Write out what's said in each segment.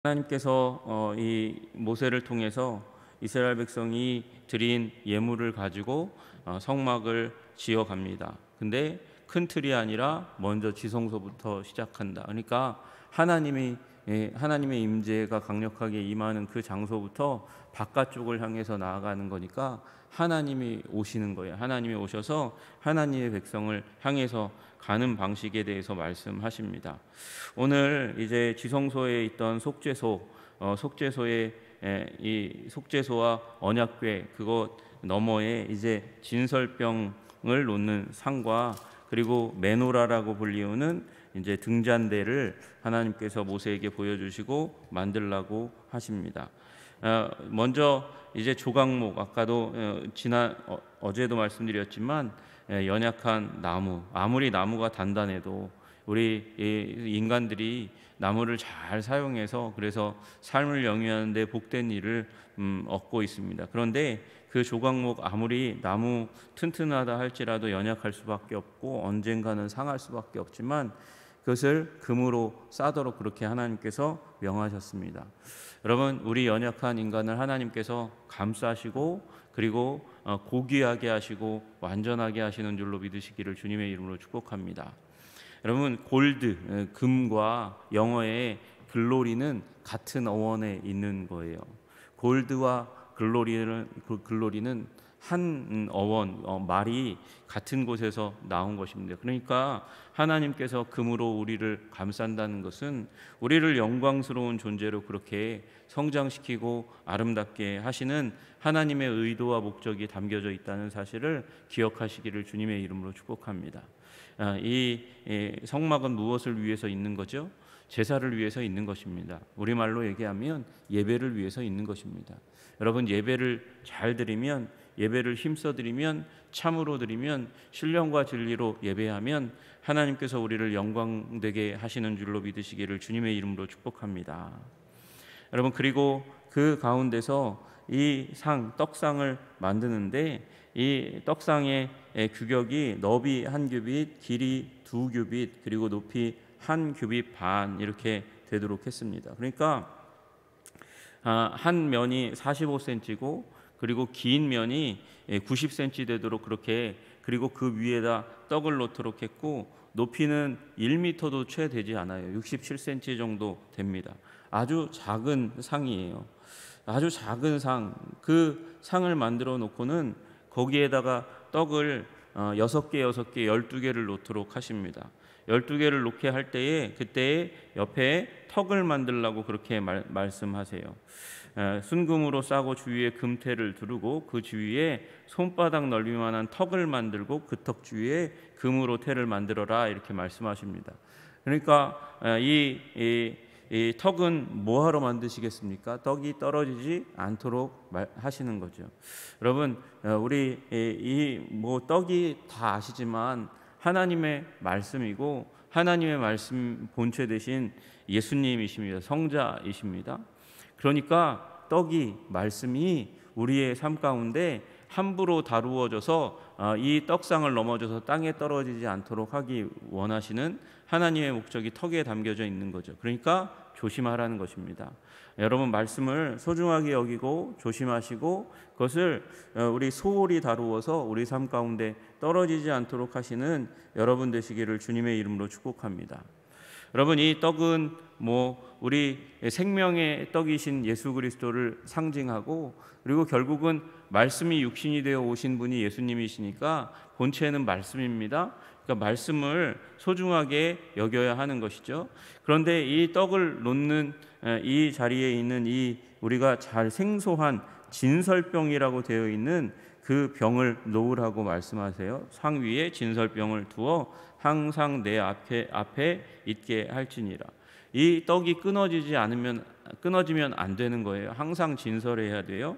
하나님께서 이 모세를 통해서 이스라엘 백성이 드린 예물을 가지고 성막을 지어 갑니다. 근데 큰 틀이 아니라 먼저 지성소부터 시작한다. 그러니까 하나님의 임재가 강력하게 임하는 그 장소부터 바깥쪽을 향해서 나아가는 거니까 하나님이 오시는 거예요. 하나님이 오셔서 하나님의 백성을 향해서 가는 방식에 대해서 말씀하십니다. 오늘 이제 지성소에 있던 속죄소의 이 속죄소와 언약궤 그것 너머에 이제 진설병을 놓는 상과 그리고 메노라라고 불리우는 이제 등잔대를 하나님께서 모세에게 보여주시고 만들라고 하십니다. 먼저 이제 조각목 아까도 어제도 말씀드렸지만 연약한 나무, 아무리 나무가 단단해도 우리 인간들이 나무를 잘 사용해서 그래서 삶을 영위하는 데 복된 일을 얻고 있습니다. 그런데 그 조각목 아무리 나무 튼튼하다 할지라도 연약할 수밖에 없고 언젠가는 상할 수밖에 없지만 그것을 금으로 싸도록 그렇게 하나님께서 명하셨습니다. 여러분, 우리 연약한 인간을 하나님께서 감싸시고 그리고 고귀하게 하시고 완전하게 하시는 줄로 믿으시기를 주님의 이름으로 축복합니다. 여러분, 금과 영어의 글로리는 같은 어원에 있는 거예요. 골드와 글로리는 한 어원, 말이 같은 곳에서 나온 것입니다. 그러니까 하나님께서 금으로 우리를 감싼다는 것은 우리를 영광스러운 존재로 그렇게 성장시키고 아름답게 하시는 하나님의 의도와 목적이 담겨져 있다는 사실을 기억하시기를 주님의 이름으로 축복합니다. 이 성막은 무엇을 위해서 있는 거죠? 제사를 위해서 있는 것입니다. 우리말로 얘기하면 예배를 위해서 있는 것입니다. 여러분, 예배를 잘 드리면, 예배를 힘써 드리면, 참으로 드리면, 신령과 진리로 예배하면 하나님께서 우리를 영광되게 하시는 줄로 믿으시기를 주님의 이름으로 축복합니다. 여러분, 그리고 그 가운데서 이 떡상을 만드는데 이 떡상의 규격이 너비 1규빗, 길이 2규빗, 그리고 높이 1규빗 반 이렇게 되도록 했습니다. 그러니까 한 면이 45cm고 그리고 긴 면이 90cm 되도록 그렇게, 그리고 그 위에다 떡을 놓도록 했고 높이는 1m도 채 되지 않아요. 67cm 정도 됩니다. 아주 작은 상이에요. 아주 작은 상, 그 상을 만들어 놓고는 거기에다가 떡을 6개, 12개를 놓도록 하십니다. 12개를 놓게 할 때에 그때에 옆에 턱을 만들라고 그렇게 말씀하세요. 순금으로 싸고 주위에 금테를 두르고 그 주위에 손바닥 넓이만한 턱을 만들고 그 턱 주위에 금으로 테를 만들어라 이렇게 말씀하십니다. 그러니까 이 턱은 뭐하러 만드시겠습니까? 떡이 떨어지지 않도록 하시는 거죠. 여러분, 우리 떡이 다 아시지만 하나님의 말씀이고 하나님의 말씀 본체 되신 예수님이십니다. 성자이십니다. 그러니까 말씀이 우리의 삶 가운데 함부로 다루어져서 이 떡상을 넘어져서 땅에 떨어지지 않도록 하기 원하시는 하나님의 목적이 턱에 담겨져 있는 거죠. 그러니까 조심하라는 것입니다. 여러분, 말씀을 소중하게 여기고 조심하시고 그것을 우리 소홀히 다루어서 우리 삶 가운데 떨어지지 않도록 하시는 여러분 되시기를 주님의 이름으로 축복합니다. 여러분, 이 떡은 우리 생명의 떡이신 예수 그리스도를 상징하고, 그리고 결국은 말씀이 육신이 되어 오신 분이 예수님이시니까 본체는 말씀입니다. 그러니까 말씀을 소중하게 여겨야 하는 것이죠. 그런데 이 떡을 놓는 이 자리에 있는 우리가 잘 생소한 진설병이라고 되어 있는 그 병을 놓으라고 말씀하세요. 상 위에 진설병을 두어 항상 내 앞에 있게 할지니라. 이 떡이 끊어지면 안 되는 거예요. 항상 진설해야 돼요.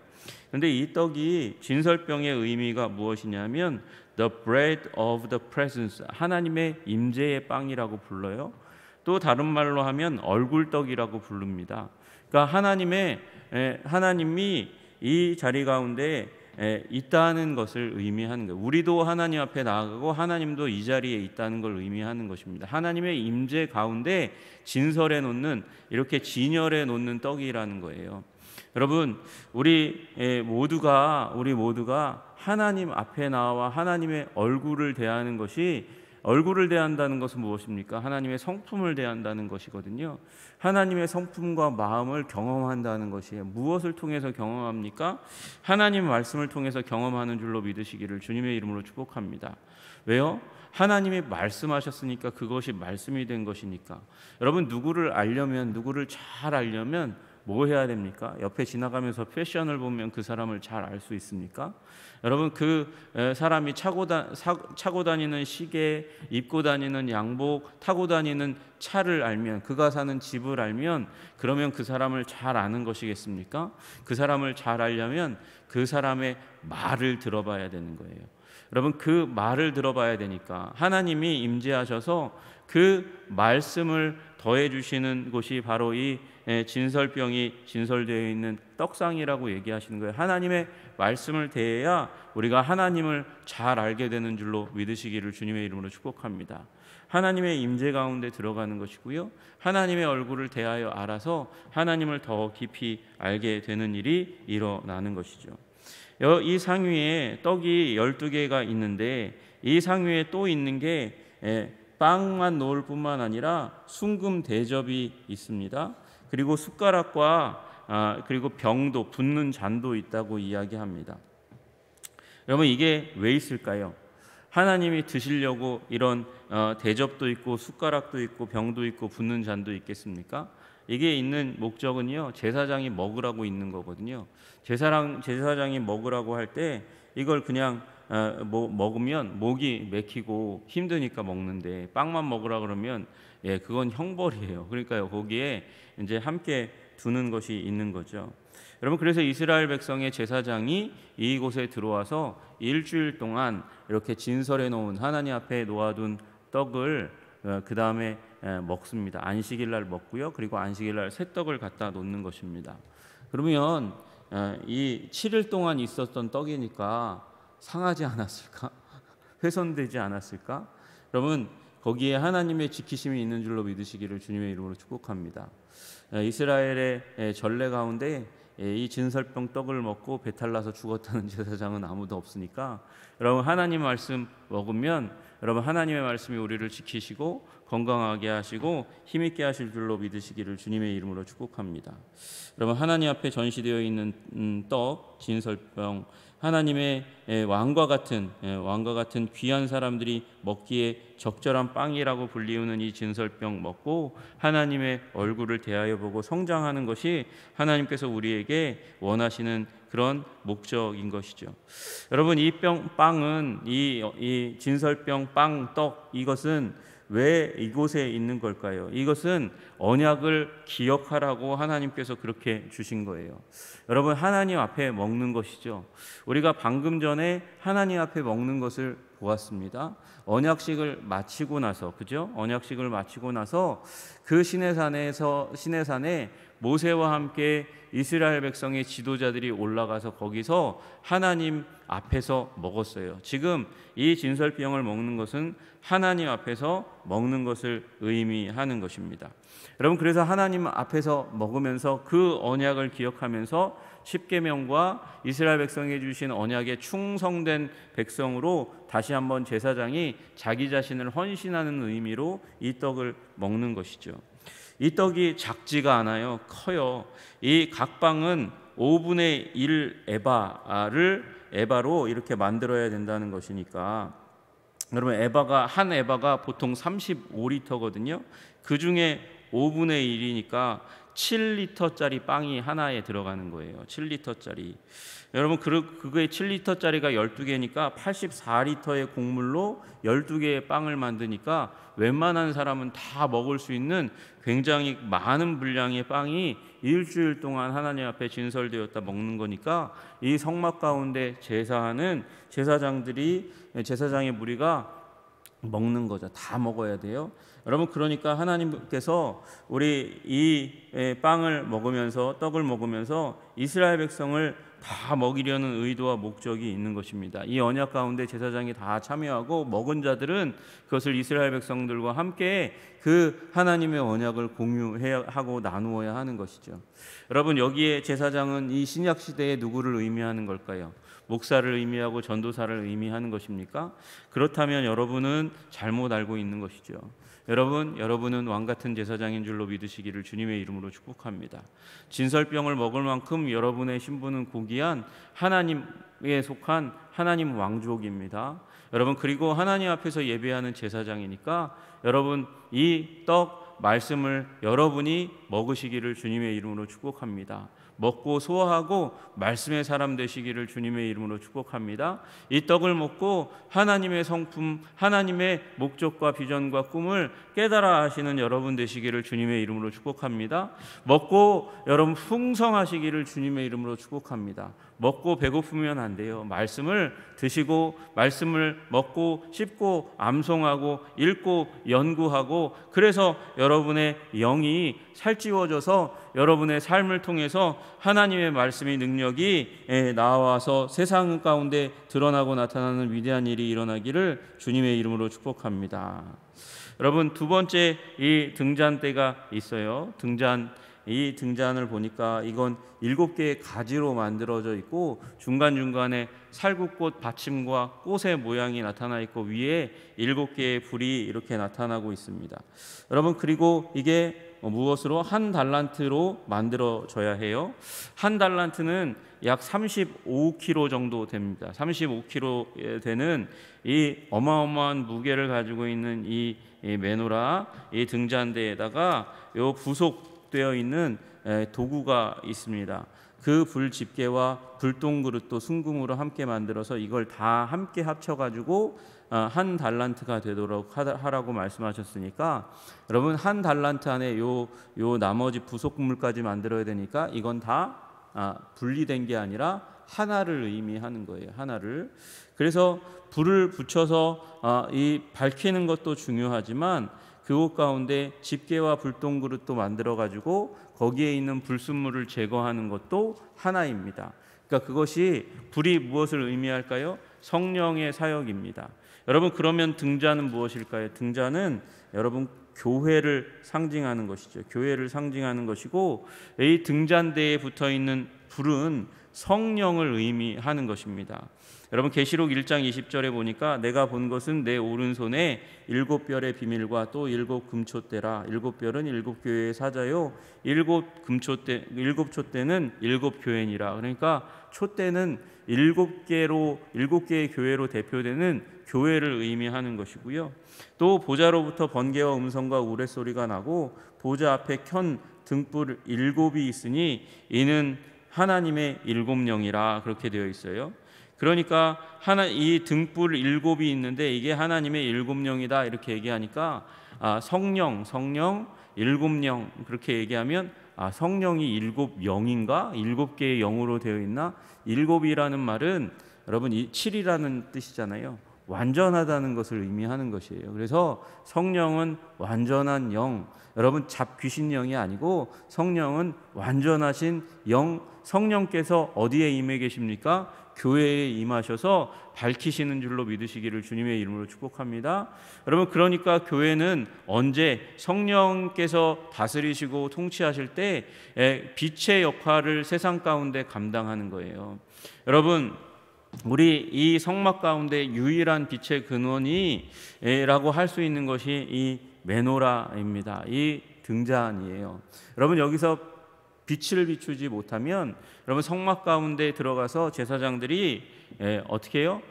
그런데 이 떡이 진설병의 의미가 무엇이냐면 the bread of the presence, 하나님의 임재의 빵이라고 불러요. 또 다른 말로 하면 얼굴떡이라고 부릅니다. 그러니까 하나님이 이 자리 가운데 있다는 것을 의미하는 거예요. 우리도 하나님 앞에 나아가고 하나님도 이 자리에 있다는 걸 의미하는 것입니다. 하나님의 임재 가운데 진설해 놓는, 이렇게 진열해 놓는 떡이라는 거예요. 여러분, 우리 모두가 하나님 앞에 나와 하나님의 얼굴을 대하는 것이, 얼굴을 대한다는 것은 무엇입니까? 하나님의 성품을 대한다는 것이거든요. 하나님의 성품과 마음을 경험한다는 것이에요. 무엇을 통해서 경험합니까? 하나님 말씀을 통해서 경험하는 줄로 믿으시기를 주님의 이름으로 축복합니다. 왜요? 하나님이 말씀하셨으니까 그것이 말씀이 된 것이니까. 여러분, 누구를 잘 알려면 뭐 해야 됩니까? 옆에 지나가면서 패션을 보면 그 사람을 잘 알 수 있습니까? 여러분, 그 사람이 차고 다니는 시계, 입고 다니는 양복, 타고 다니는 차를 알면, 그가 사는 집을 알면, 그러면 그 사람을 잘 아는 것이겠습니까? 그 사람을 잘 알려면 그 사람의 말을 들어봐야 되는 거예요. 여러분, 그 말을 들어봐야 되니까 하나님이 임재하셔서 그 말씀을 더해 주시는 곳이 바로 이 진설병이 진설되어 있는 떡상이라고 얘기하시는 거예요. 하나님의 말씀을 대해야 우리가 하나님을 잘 알게 되는 줄로 믿으시기를 주님의 이름으로 축복합니다. 하나님의 임재 가운데 들어가는 것이고요, 하나님의 얼굴을 대하여 알아서 하나님을 더 깊이 알게 되는 일이 일어나는 것이죠. 이 상 위에 떡이 12개가 있는데, 이 상 위에 또 있는 게 빵만 놓을 뿐만 아니라 순금 대접이 있습니다. 그리고 숟가락과 그리고 병도, 붓는 잔도 있다고 이야기합니다. 여러분, 이게 왜 있을까요? 하나님이 드시려고 이런 대접도 있고 숟가락도 있고 병도 있고 붓는 잔도 있겠습니까? 이게 있는 목적은요, 제사장이 먹으라고 있는 거거든요. 제사장이 먹으라고 할 때 이걸 그냥 먹으면 목이 맥히고 힘드니까 먹는데, 빵만 먹으라 그러면 그건 형벌이에요. 그러니까요, 거기에 이제 함께 두는 것이 있는 거죠. 여러분, 그래서 이스라엘 백성의 제사장이 이곳에 들어와서 일주일 동안 이렇게 진설해 놓은, 하나님 앞에 놓아둔 떡을 그 다음에 먹습니다. 안식일 날 먹고요, 그리고 안식일 날 새 떡을 갖다 놓는 것입니다. 그러면 이 7일 동안 있었던 떡이니까 상하지 않았을까? 훼손되지 않았을까? 여러분, 거기에 하나님의 지키심이 있는 줄로 믿으시기를 주님의 이름으로 축복합니다. 이스라엘의 전례 가운데 이 진설병 떡을 먹고 배탈 나서 죽었다는 제사장은 아무도 없으니까, 여러분, 하나님 말씀 먹으면 여러분, 하나님의 말씀이 우리를 지키시고 건강하게 하시고 힘있게 하실 줄로 믿으시기를 주님의 이름으로 축복합니다. 여러분, 하나님 앞에 전시되어 있는 떡, 진설병, 하나님의 왕과 같은 귀한 사람들이 먹기에 적절한 빵이라고 불리우는 이 진설병 먹고 하나님의 얼굴을 대하여 보고 성장하는 것이 하나님께서 우리에게 원하시는 그런 목적인 것이죠. 여러분, 이 빵은, 이 진설병 빵, 떡, 이것은 왜 이곳에 있는 걸까요? 이것은 언약을 기억하라고 하나님께서 그렇게 주신 거예요. 여러분, 하나님 앞에 먹는 것이죠. 우리가 방금 전에 하나님 앞에 먹는 것을 보았습니다. 언약식을 마치고 나서, 그죠? 언약식을 마치고 나서 그 시내산에 모세와 함께 이스라엘 백성의 지도자들이 올라가서 거기서 하나님 앞에서 먹었어요. 지금 이 진설병을 먹는 것은 하나님 앞에서 먹는 것을 의미하는 것입니다. 여러분, 그래서 하나님 앞에서 먹으면서 그 언약을 기억하면서 십계명과 이스라엘 백성에 주신 언약에 충성된 백성으로 다시 한번 제사장이 자기 자신을 헌신하는 의미로 이 떡을 먹는 것이죠. 이 떡이 작지가 않아요. 커요. 이 각 빵은 5분의 1 에바로 이렇게 만들어야 된다는 것이니까, 여러분, 한 에바가 보통 35리터거든요. 그 중에 5분의 1이니까 7리터짜리 빵이 하나에 들어가는 거예요. 7리터짜리. 여러분, 그게 7리터짜리가 12개니까 84리터의 곡물로 12개의 빵을 만드니까 웬만한 사람은 다 먹을 수 있는 굉장히 많은 분량의 빵이 일주일 동안 하나님 앞에 진설되었다 먹는 거니까, 이 성막 가운데 제사하는 제사장의 무리가 먹는 거죠. 다 먹어야 돼요. 여러분, 그러니까 하나님께서 우리 이 빵을 먹으면서, 떡을 먹으면서 이스라엘 백성을 다 먹이려는 의도와 목적이 있는 것입니다. 이 언약 가운데 제사장이 다 참여하고 먹은 자들은 그것을 이스라엘 백성들과 함께 그 하나님의 언약을 공유하고 나누어야 하는 것이죠. 여러분, 여기에 제사장은 이 신약 시대에 누구를 의미하는 걸까요? 목사를 의미하고 전도사를 의미하는 것입니까? 그렇다면 여러분은 잘못 알고 있는 것이죠. 여러분은 왕같은 제사장인 줄로 믿으시기를 주님의 이름으로 축복합니다. 진설병을 먹을 만큼 여러분의 신분은 고귀한 하나님에 속한 하나님 왕족입니다. 여러분, 그리고 하나님 앞에서 예배하는 제사장이니까 여러분, 이 떡 말씀을 여러분이 먹으시기를 주님의 이름으로 축복합니다. 먹고 소화하고 말씀의 사람 되시기를 주님의 이름으로 축복합니다. 이 떡을 먹고 하나님의 성품, 하나님의 목적과 비전과 꿈을 깨달아 하시는 여러분 되시기를 주님의 이름으로 축복합니다. 먹고 여러분 풍성하시기를 주님의 이름으로 축복합니다. 먹고 배고프면 안 돼요. 말씀을 드시고 말씀을 먹고 씹고 암송하고 읽고 연구하고, 그래서 여러분의 영이 살찌워져서 여러분의 삶을 통해서 하나님의 말씀의 능력이 나와서 세상 가운데 드러나고 나타나는 위대한 일이 일어나기를 주님의 이름으로 축복합니다. 여러분, 두 번째 이 등잔 때가 있어요. 이 등잔을 보니까 이건 7개의 가지로 만들어져 있고 중간중간에 살구꽃 받침과 꽃의 모양이 나타나 있고 위에 7개의 불이 이렇게 나타나고 있습니다. 여러분, 그리고 이게 무엇으로? 한 달란트로 만들어져야 해요. 한 달란트는 약 35kg 정도 됩니다. 35kg 되는 이 어마어마한 무게를 가지고 있는 이 메노라, 이 등잔대에다가 요 부속되어 있는 도구가 있습니다. 그 불 집게와 불똥그릇도 순금으로 함께 만들어서 이걸 다 함께 합쳐가지고 한 달란트가 되도록 하라고 말씀하셨으니까, 여러분, 한 달란트 안에 요 나머지 부속물까지 만들어야 되니까 이건 다 분리된 게 아니라 하나를 의미하는 거예요. 하나를. 그래서 불을 붙여서 이 밝히는 것도 중요하지만 그곳 가운데 집게와 불똥그릇도 만들어 가지고 거기에 있는 불순물을 제거하는 것도 하나입니다. 그러니까 그것이 불이 무엇을 의미할까요? 성령의 사역입니다. 여러분, 그러면 등잔은 무엇일까요? 등잔은 여러분 교회를 상징하는 것이죠. 교회를 상징하는 것이고, 이 등잔대에 붙어 있는 불은 성령을 의미하는 것입니다. 여러분, 계시록 1장 20절에 보니까 내가 본 것은 내 오른손에 7별의 비밀과 또 7금촛대라. 7별은 7교회의 사자요 7촛대는 7교회니라. 그러니까 촛대는 7개의 교회로 대표되는 교회를 의미하는 것이고요. 또 보좌로부터 번개와 음성과 우레소리가 나고 보좌 앞에 켠 등불 7이 있으니 이는 하나님의 7영이라. 그렇게 되어 있어요. 그러니까 이 등불 7이 있는데 이게 하나님의 7영이다 이렇게 얘기하니까 성령 7영 그렇게 얘기하면 성령이 7영인가? 7개의 영으로 되어 있나? 7이라는 말은 여러분 7이라는 뜻이잖아요. 완전하다는 것을 의미하는 것이에요. 그래서 성령은 완전한 영, 여러분 잡귀신 영이 아니고 성령은 완전하신 영, 성령께서 어디에 임해 계십니까? 교회에 임하셔서 밝히시는 줄로 믿으시기를 주님의 이름으로 축복합니다. 여러분, 그러니까 교회는 언제 성령께서 다스리시고 통치하실 때 빛의 역할을 세상 가운데 감당하는 거예요. 여러분, 우리 이 성막 가운데 유일한 빛의 근원이라고 할 수 있는 것이 이 메노라입니다. 이 등잔이에요. 여러분, 여기서 빛을 비추지 못하면 여러분 성막 가운데 들어가서 제사장들이 어떻게 해요?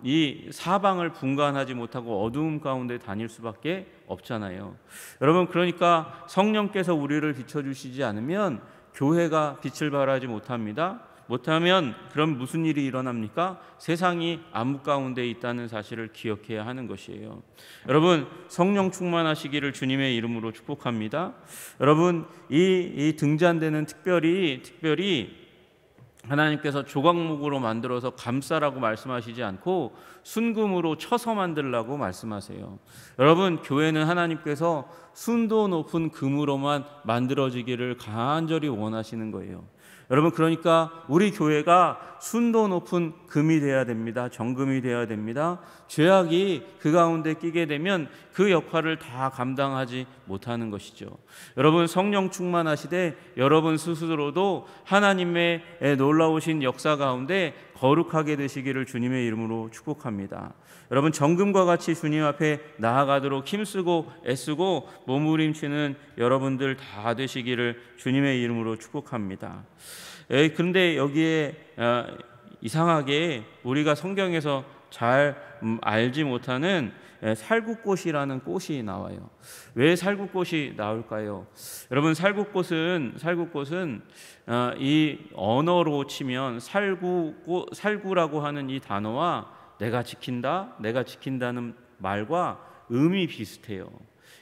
이 사방을 분간하지 못하고 어두움 가운데 다닐 수밖에 없잖아요. 여러분, 그러니까 성령께서 우리를 비춰주시지 않으면 교회가 빛을 발하지 못합니다. 못하면 그럼 무슨 일이 일어납니까? 세상이 암흑 가운데 있다는 사실을 기억해야 하는 것이에요. 여러분, 성령 충만하시기를 주님의 이름으로 축복합니다. 여러분, 이 등잔대는 특별히 하나님께서 조각목으로 만들어서 감싸라고 말씀하시지 않고 순금으로 쳐서 만들라고 말씀하세요. 여러분, 교회는 하나님께서 순도 높은 금으로만 만들어지기를 간절히 원하시는 거예요. 여러분, 그러니까 우리 교회가 순도 높은 금이 되어야 됩니다. 정금이 되어야 됩니다. 죄악이 그 가운데 끼게 되면 그 역할을 다 감당하지 못하는 것이죠. 여러분, 성령 충만하시되 여러분 스스로도 하나님의 놀라우신 역사 가운데 거룩하게 되시기를 주님의 이름으로 축복합니다. 여러분, 정금과 같이 주님 앞에 나아가도록 힘쓰고 애쓰고 몸부림치는 여러분들 다 되시기를 주님의 이름으로 축복합니다. 그런데 여기에 이상하게 우리가 성경에서 잘 알지 못하는 살구꽃이라는 꽃이 나와요. 왜 살구꽃이 나올까요? 여러분, 살구꽃은 이 언어로 치면 살구라고 하는 이 단어와 내가 지킨다는 말과 음이 비슷해요.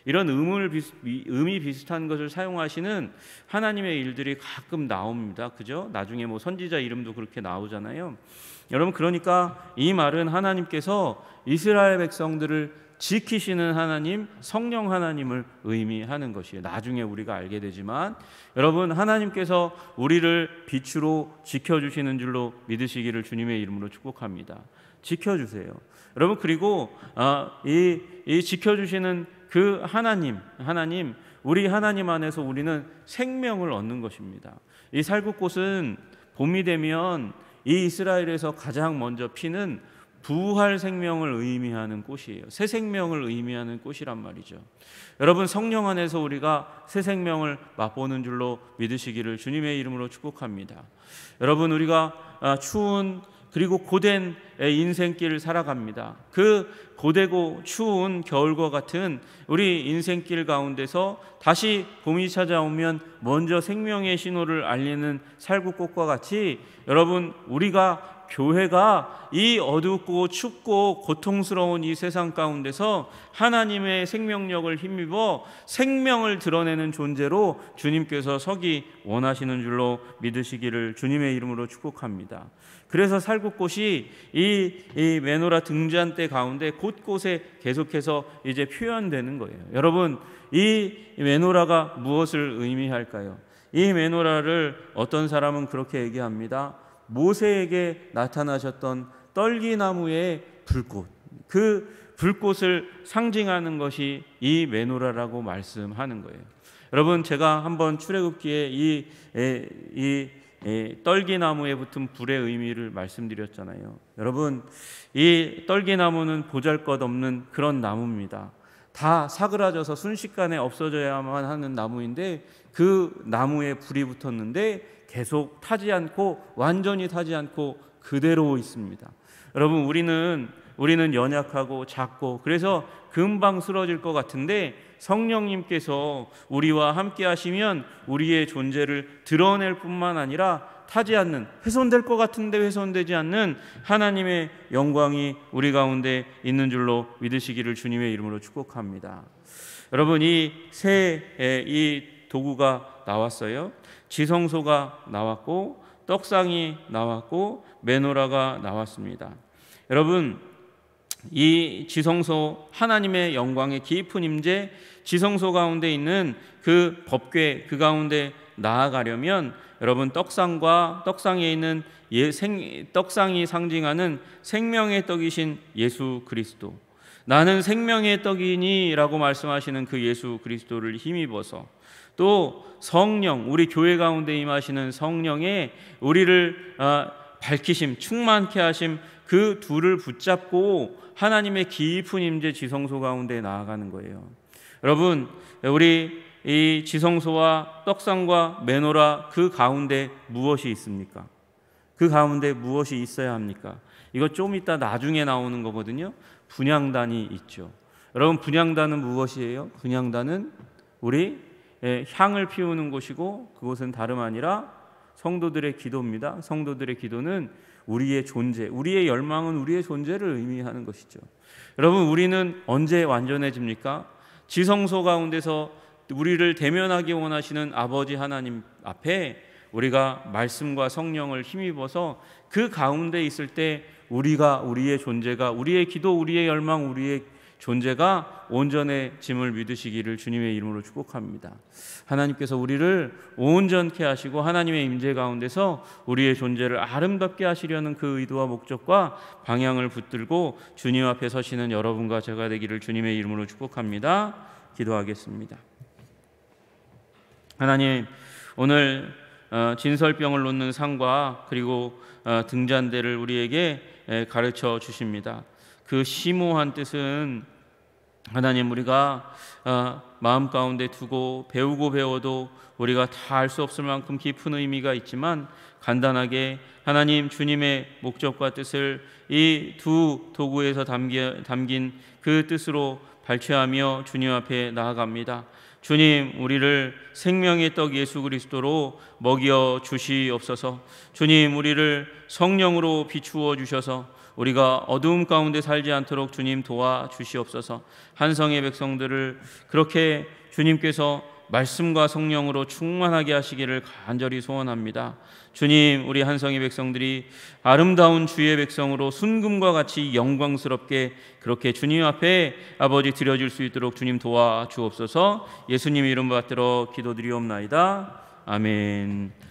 이런 음이 비슷한 것을 사용하시는 하나님의 일들이 가끔 나옵니다. 그죠? 나중에 뭐 선지자 이름도 그렇게 나오잖아요. 여러분, 그러니까 이 말은 하나님께서 이스라엘 백성들을 지키시는 하나님, 성령 하나님을 의미하는 것이에요. 나중에 우리가 알게 되지만 여러분, 하나님께서 우리를 빛으로 지켜주시는 줄로 믿으시기를 주님의 이름으로 축복합니다. 지켜주세요. 여러분, 그리고 이 지켜주시는 그 하나님, 우리 하나님 안에서 우리는 생명을 얻는 것입니다. 이 살구꽃은 봄이 되면 이 이스라엘에서 가장 먼저 피는 부활 생명을 의미하는 꽃이에요. 새 생명을 의미하는 꽃이란 말이죠. 여러분, 성령 안에서 우리가 새 생명을 맛보는 줄로 믿으시기를 주님의 이름으로 축복합니다. 여러분, 우리가 추운 그리고 고된 인생길을 살아갑니다. 그 고되고 추운 겨울과 같은 우리 인생길 가운데서 다시 봄이 찾아오면 먼저 생명의 신호를 알리는 살구꽃과 같이 여러분, 우리가 교회가 이 어둡고 춥고 고통스러운 이 세상 가운데서 하나님의 생명력을 힘입어 생명을 드러내는 존재로 주님께서 서기 원하시는 줄로 믿으시기를 주님의 이름으로 축복합니다. 그래서 살구꽃이 이 메노라 등잔대 가운데 곳곳에 계속해서 이제 표현되는 거예요. 여러분, 이 메노라가 무엇을 의미할까요? 이 메노라를 어떤 사람은 그렇게 얘기합니다. 모세에게 나타나셨던 떨기나무의 불꽃, 그 불꽃을 상징하는 것이 이 메노라라고 말씀하는 거예요. 여러분, 제가 한번 출애굽기에 이 떨기나무에 붙은 불의 의미를 말씀드렸잖아요. 여러분, 이 떨기나무는 보잘것없는 그런 나무입니다. 다 사그라져서 순식간에 없어져야만 하는 나무인데 그 나무에 불이 붙었는데 계속 타지 않고 완전히 타지 않고 그대로 있습니다. 여러분, 우리는 연약하고 작고 그래서 금방 쓰러질 것 같은데 성령님께서 우리와 함께 하시면 우리의 존재를 드러낼 뿐만 아니라 타지 않는, 훼손될 것 같은데 훼손되지 않는 하나님의 영광이 우리 가운데 있는 줄로 믿으시기를 주님의 이름으로 축복합니다. 여러분, 이 도구가 나왔어요. 지성소가 나왔고 떡상이 나왔고 메노라가 나왔습니다. 여러분, 이 지성소, 하나님의 영광의 깊은 임재, 지성소 가운데 있는 그 법궤, 그 가운데 나아가려면 여러분, 떡상에 있는 떡상이 상징하는 생명의 떡이신 예수 그리스도, 나는 생명의 떡이니 라고 말씀하시는 그 예수 그리스도를 힘입어서, 또 성령, 우리 교회 가운데 임하시는 성령의 우리를 밝히심, 충만케 하심, 그 둘을 붙잡고 하나님의 깊은 임재 지성소 가운데 나아가는 거예요. 여러분, 우리 이 지성소와 떡상과 메노라 그 가운데 무엇이 있습니까? 그 가운데 무엇이 있어야 합니까? 이거 좀 이따 나중에 나오는 거거든요. 분향단이 있죠. 여러분, 분향단은 무엇이에요? 분향단은 우리 향을 피우는 곳이고 그곳은 다름 아니라 성도들의 기도입니다. 성도들의 기도는 우리의 존재, 우리의 열망은 우리의 존재를 의미하는 것이죠. 여러분, 우리는 언제 완전해집니까? 지성소 가운데서 우리를 대면하기 원하시는 아버지 하나님 앞에 우리가 말씀과 성령을 힘입어서 그 가운데 있을 때 우리의 존재가, 우리의 기도, 우리의 열망, 우리의 존재가 온전해짐을 믿으시기를 주님의 이름으로 축복합니다. 하나님께서 우리를 온전케 하시고 하나님의 임재 가운데서 우리의 존재를 아름답게 하시려는 그 의도와 목적과 방향을 붙들고 주님 앞에 서시는 여러분과 제가 되기를 주님의 이름으로 축복합니다. 기도하겠습니다. 하나님, 오늘 진설병을 놓는 상과 그리고 등잔대를 우리에게 가르쳐 주십니다. 그 심오한 뜻은 하나님, 우리가 마음 가운데 두고 배우고 배워도 우리가 다 알 수 없을 만큼 깊은 의미가 있지만, 간단하게 하나님 주님의 목적과 뜻을 이 두 도구에서 담긴 그 뜻으로 발췌하며 주님 앞에 나아갑니다. 주님, 우리를 생명의 떡 예수 그리스도로 먹여 주시옵소서. 주님, 우리를 성령으로 비추어 주셔서 우리가 어두움 가운데 살지 않도록 주님 도와 주시옵소서. 한성의 백성들을 그렇게 주님께서 말씀과 성령으로 충만하게 하시기를 간절히 소원합니다. 주님, 우리 한성의 백성들이 아름다운 주의 백성으로 순금과 같이 영광스럽게 그렇게 주님 앞에 아버지 드려질 수 있도록 주님 도와 주옵소서. 예수님 이름 받들어 기도드리옵나이다. 아멘.